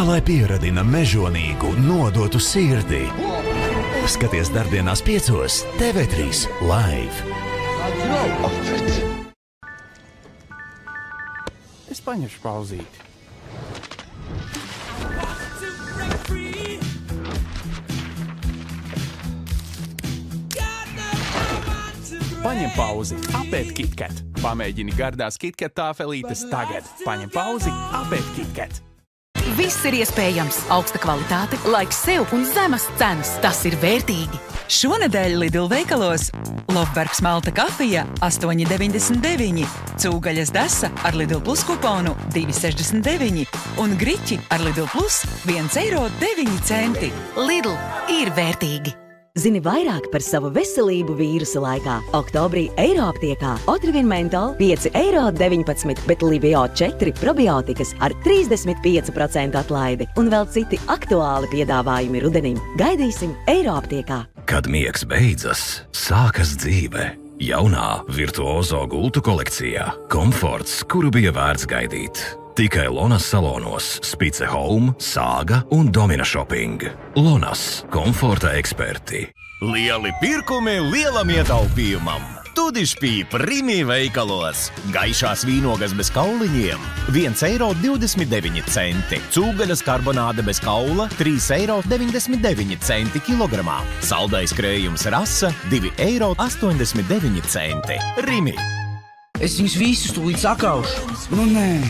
Tā lai pieradina mežonīgu, nodotu sirdi. Skaties Dardienās 5 TV3 Live. Es paņemšu pauzīti. Paņem pauzi, apēd KitKat. Pamēģini gardās KitKat tāfelītes tagad. Paņem pauzi, apēd KitKat. Viss ir iespējams. Augsta kvalitāte, laiks sev un zemas cenas. Tas ir vērtīgi. Šonedēļ Lidl veikalos Lofbergs malta kafija 8,99, cūgaļas desa ar Lidl Plus kuponu 2,69 un griķi ar Lidl Plus 1,09 €. Lidl ir vērtīgi. Zini vairāk par savu veselību vīrusa laikā. Oktobrī Eiroaptiekā Otrivin Mentol 5,19 €, bet Livio 4 probiotikas ar 35% atlaidi un vēl citi aktuāli piedāvājumi rudenim. Gaidīsim Eiroaptiekā. Kad miegs beidzas, sākas dzīve. Jaunā virtuozo gultu kolekcijā. Komforts, kuru bija vērts gaidīt. Tikai Lonas salonos Spice Home, Sāga un Domina Shopping. Lonas – komforta eksperti. Lieli pirkumi lielam ietaupījumam. Tudišpīp Rimi veikalos. Gaišās vīnogas bez kauliņiem 1,29 €. Cūgaļas karbonāde bez kaula 3,99 € kilogramā. Saldais krējums rasa 2,89 €. Rimi. Es viņus visus tūlīt sakaušu. Nu nē.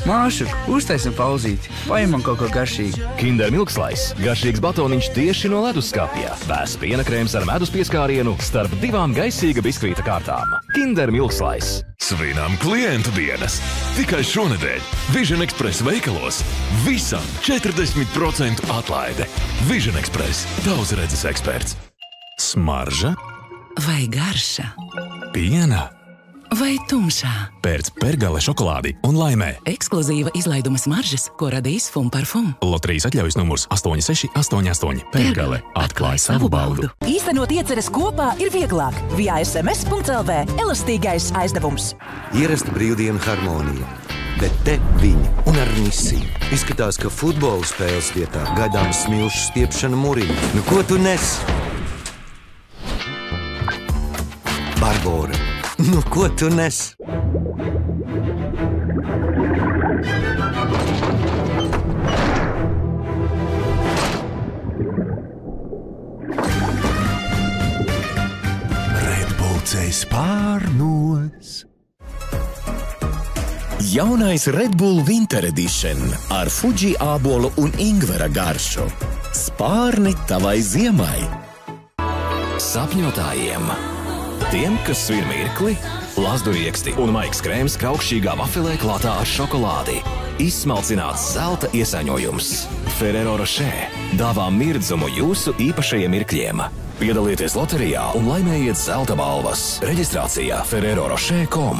Māšu, uztaisim pauzīti. Paņemam kaut ko garšīgu. Kinder Milkslais. Garšīgs batoniņš tieši no leduskapja. Vēss piena krēms ar medus pieskārienu starp 2 gaisīga biskvīta kārtām. Kinder Milkslais. Svinām klientu dienas. Tikai šonedēļ Vision Express veikalos visam 40% atlaide. Vision Express. Tavs redzes eksperts. Smarža Vai garša? Piena Vai tumšā? Pēc pergale šokolādi un laimē. Ekskluzīva izlaiduma smaržas, ko radīs Fum Parfum. Loterijas atļaujas numurs 8688. Pergale atklāj savu baudu. Īstenot ieceres kopā ir vieglāk. Via sms.lv elastīgais aizdevums. Ierasta brīvdienu harmonija. Bet te viņi un ar misiju. Izskatās, ka futbola spēles vietā gaidāmas smilšu stiepšana muriņa. Nu ko tu nes? Barbora. Nu, ko tu nes? Redbull spārnos. Jaunais Red Bull Winter Edition ar Fuji ābolu un ingvera garšu. Spārni tavai ziemai. Sapņotājiem. Tiem, kas svir mirkli, lazdurieksti un maigs krēms kraukšķīgā vafilē klātā ar šokolādi. Izsmalcināts zelta iesaņojums. Ferrero Rocher dāvā mirdzumu jūsu īpašajiem mirkļiem. Piedalieties loterijā un laimējiet zelta balvas. Reģistrācijā ferrerorocher.com.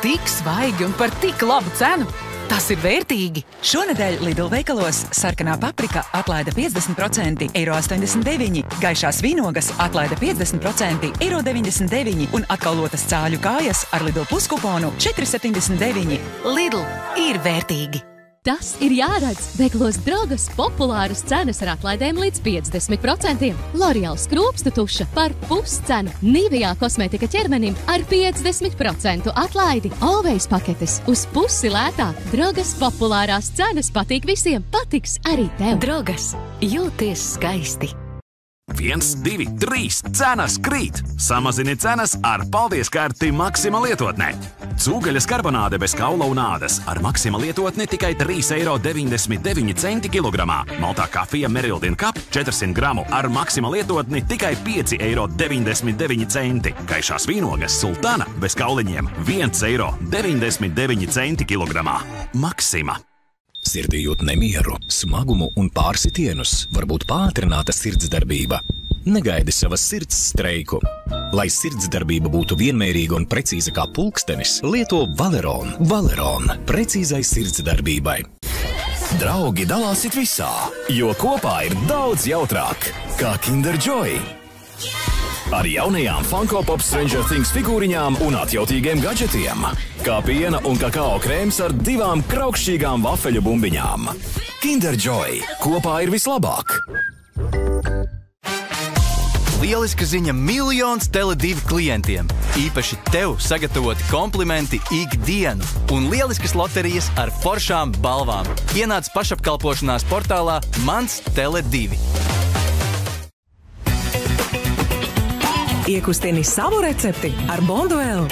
Tik svaigi un par tik labu cenu! Tas ir vērtīgi! Šonedēļ Lidl veikalos sarkanā paprika atlaida 50%, €89, gaišās vīnogas atlaida 50%, €99 un atkaulotas cāļu kājas ar Lidl Plus kuponu 4,79 €. Lidl ir vērtīgi! Tas ir jāredz. Veikalos Drogas populāras cenas ar atlaidēm līdz 50%. L'Oreal skrūpstu tuša par puscenu. Nivea kosmētika ķermenim ar 50% atlaidi. Always paketes uz pusi lētāk. Drogas populārās cenas patīk visiem. Patiks arī tev. Drogas. Jūties skaisti. 1, 2, 3. Cenas krīt! Samazini cenas ar paldies karti Maxima lietotnē. Cūgaļas karbonāde bez kaula un ādas ar Maxima lietotni tikai 3,99 € kilogramā. Maltā kafija Merildin Cup 400 gramu ar Maxima lietotni tikai 5,99 €. Gaišās vīnogas Sultana bez kauliņiem 1,99 € kilogramā. Maxima. Sirdī jūt nemieru, smagumu un pārsitienus, varbūt pātrināta sirdsdarbība. Negaidi savas sirds streiku. Lai sirdsdarbība būtu vienmērīga un precīza kā pulkstenis, lieto Valeron. Valeron – precīzai sirdsdarbībai. Draugi dalāsit visā, jo kopā ir daudz jautrāk, kā Kinder Joy. ar jaunajām Funko Pop Stranger Things figūriņām un atjautīgiem gadžetiem. Kā piena un kakao krēms ar 2 kraukšķīgām vafeļu bumbiņām. Kinder Joy. Kopā ir vislabāk. Lieliska ziņa miljons Tele2 klientiem. Īpaši tev sagatavoti komplimenti ikdienu un lieliskas loterijas ar foršām balvām. Ienāc pašapkalpošanās portālā Mans Tele2. Iekustini savu recepti ar Bonduelle.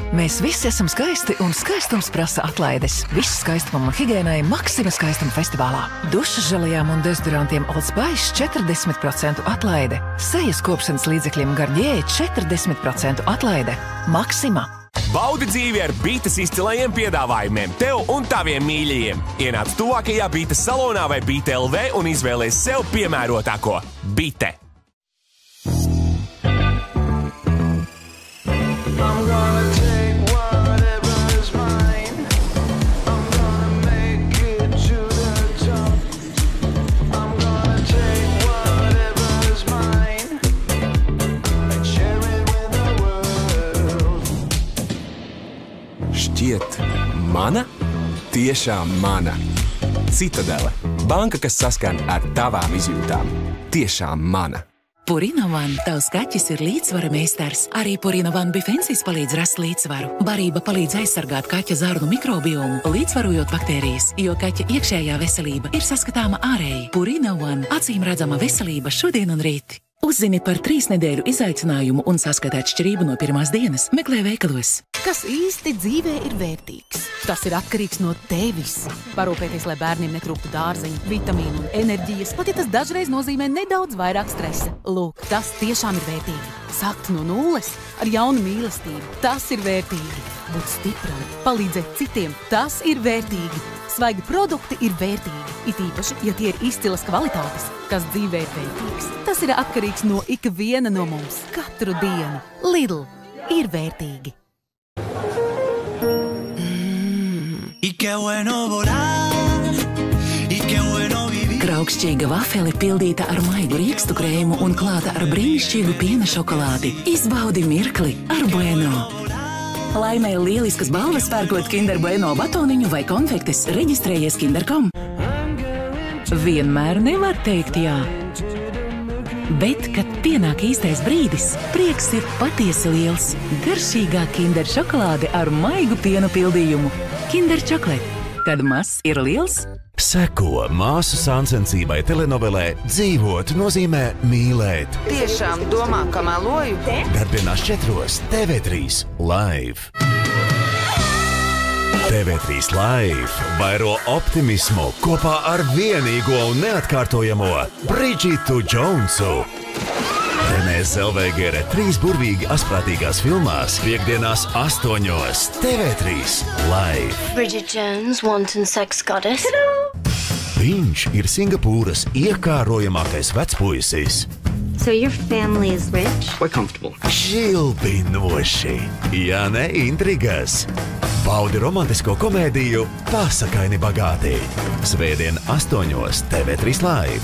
Mēs visi esam skaisti un skaistums prasa atlaides. Viss skaistumam un higiēnai Maxima skaistuma festivālā. Dušas želejām un dezodorantiem Old Spice 40% atlaide. Sejas kopšanas līdzekļiem Garnier 40% atlaide. Maxima. Baudi dzīvi ar Bites izcilajiem piedāvājumiem tev un taviem mīļajiem. Ienāc tuvākajā Bites salonā vai Bite LV un izvēlies sev piemērotāko. Bite. Šķiet, mana? Tiešām mana. Citadele. Banka, kas saskan ar tavām izjūtām. Tiešām mana. Purina One, tavs kaķis ir līdzsvara meistars. Arī Purina One Bifensis palīdz rast līdzsvaru. Barība palīdz aizsargāt kaķa zarnu mikrobiomu, līdzsvarojot baktērijas, jo kaķa iekšējā veselība ir saskatāma ārēji. Purina One, acīm redzama veselība šodien un rīt. Uzzini par 3 nedēļu izaicinājumu un saskata atšķirību no pirmās dienas. Meklē veikalos. Kas īsti dzīvē ir vērtīgs? Tas ir atkarīgs no tevis. Parūpēties, lai bērniem netrūktu dārzeņu, vitamīnu un enerģijas, pat ja tas dažreiz nozīmē nedaudz vairāk stresa. Lūk, tas tiešām ir vērtīgi. Sākt no nulles ar jaunu mīlestību. Tas ir vērtīgi. Būt stipram, palīdzēt citiem. Tas ir vērtīgi. Svaigi produkti ir vērtīgi, it īpaši, ja tie ir izcilas kvalitātes. Kas dzīvē ir vērtīgs, tas ir atkarīgs no ikviena no mums. Katru dienu. Lidl ir vērtīgi. Kraukšķīga vafeli pildīta ar maigu riekstu krēmu un klāta ar brīnišķīgu piena šokolādi. Izbaudi mirkli ar Bueno. Laimē lieliskas balvas pērkot Kinder Bueno batoniņu vai konfektes, reģistrējies Kinder.com. Vienmēr nevar teikt jā. Bet, kad pienāk īstais brīdis, prieks ir patiesi liels. Garšīgā Kinder šokolāde ar maigu pienu pildījumu. Kinder Chocolate. Kad mazs ir liels. Seko māsu sāncensībai telenovelē Dzīvot nozīmē mīlēt. Tiešām domā, ka meloju? Darbienās 4 TV3 Live. TV3 Live vairo optimismu kopā ar vienīgo un neatkārtojamo Bridžitu Džonsu. Renē Zellwegere 3 burvīgi asprātīgās filmās piekdienās 8 TV3 Live. Bridget Jones, wanton sex goddess. Viņš ir Singapūras iekārojamākais vecpuisis. So your family is rich? We're comfortable. Šilbinoši. Ja ne intrigas. Baudi romantisko komēdiju Pasakaini bagāti. Svētdien 8 TV3 Live.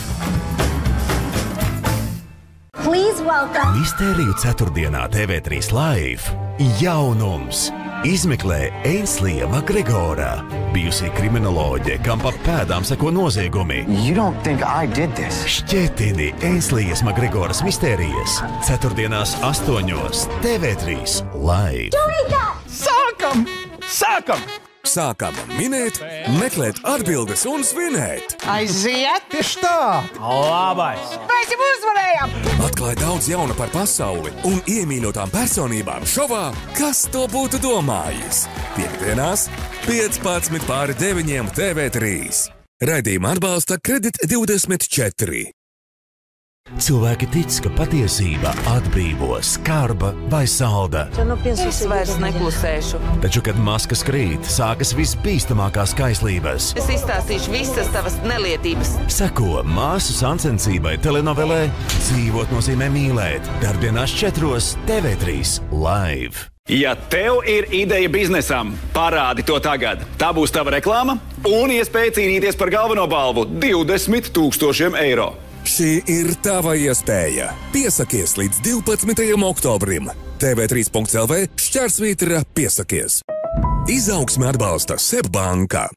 Please welcome. Mistēriju ceturtdienā TV3 Live. Jaunums. Izmeklē Ainslija Makgregora, bijusī kriminoloģe, kam pa pēdām seko noziegumi. You don't think I did this? Šķietini Ainslijas Makgregoras mistērijas. Ceturtdienās 8 TV3 Live. Sākam! Sākam! Sākam minēt, meklēt atbildes un svinēt. Aiziet! Tieši tā! Labais! Mēs jau uzvarējām! Atklāj daudz jauna par pasauli un iemīļotām personībām šovā Kas to būtu domājis? Piektdienās 15:09 TV3. Raidījuma atbalsta Kredit 24. Cilvēki tic, ka patiesība atbrīvo, skarba vai salda. Es vairs neklusēšu. Taču, kad maskas krīt, sākas visbīstamākās kaislības. Es izstāstīšu visas tavas nelietības. Seko māsu sāncensībai telenovelē Dzīvot nozīmē mīlēt. Darbienās 4 TV3 Live. Ja tev ir ideja biznesam, parādi to tagad. Tā būs tava reklāma un iespēja cīnīties par galveno balvu – 20 000 eiro. Šī ir tava iespēja. Piesakies līdz 12. oktobrim. tv3.lv /piesakies. Izaugsme atbalsta SEB banka.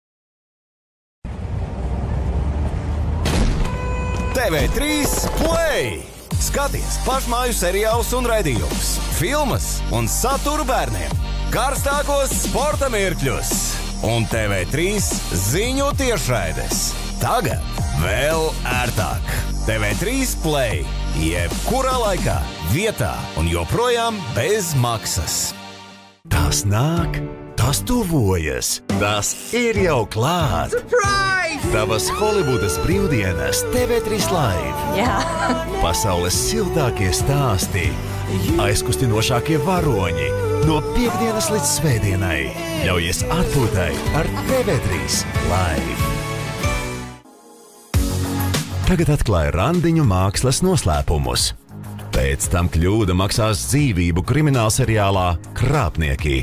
TV3 Play! Skaties pašmāju seriālus un raidījumus, filmas un saturu bērniem, karstākos sporta mirkļus un TV3 ziņu tiešraides. Tagad vēl ērtāk. TV3 Play. Jebkurā laikā, vietā un joprojām bez maksas. Tas nāk, tas tuvojas, tas ir jau klāt. Surprise! Tavas Holivudas brīvdienas TV3 Live. Jā. Pasaules siltākie stāsti, aizkustinošākie varoņi, no piektdienas līdz svētdienai. Ļaujies atpūtai ar TV3 Live. Tagad atklāja randiņu mākslas noslēpumus. Pēc tam kļūda maksās dzīvību kriminālseriālā Krāpnieki.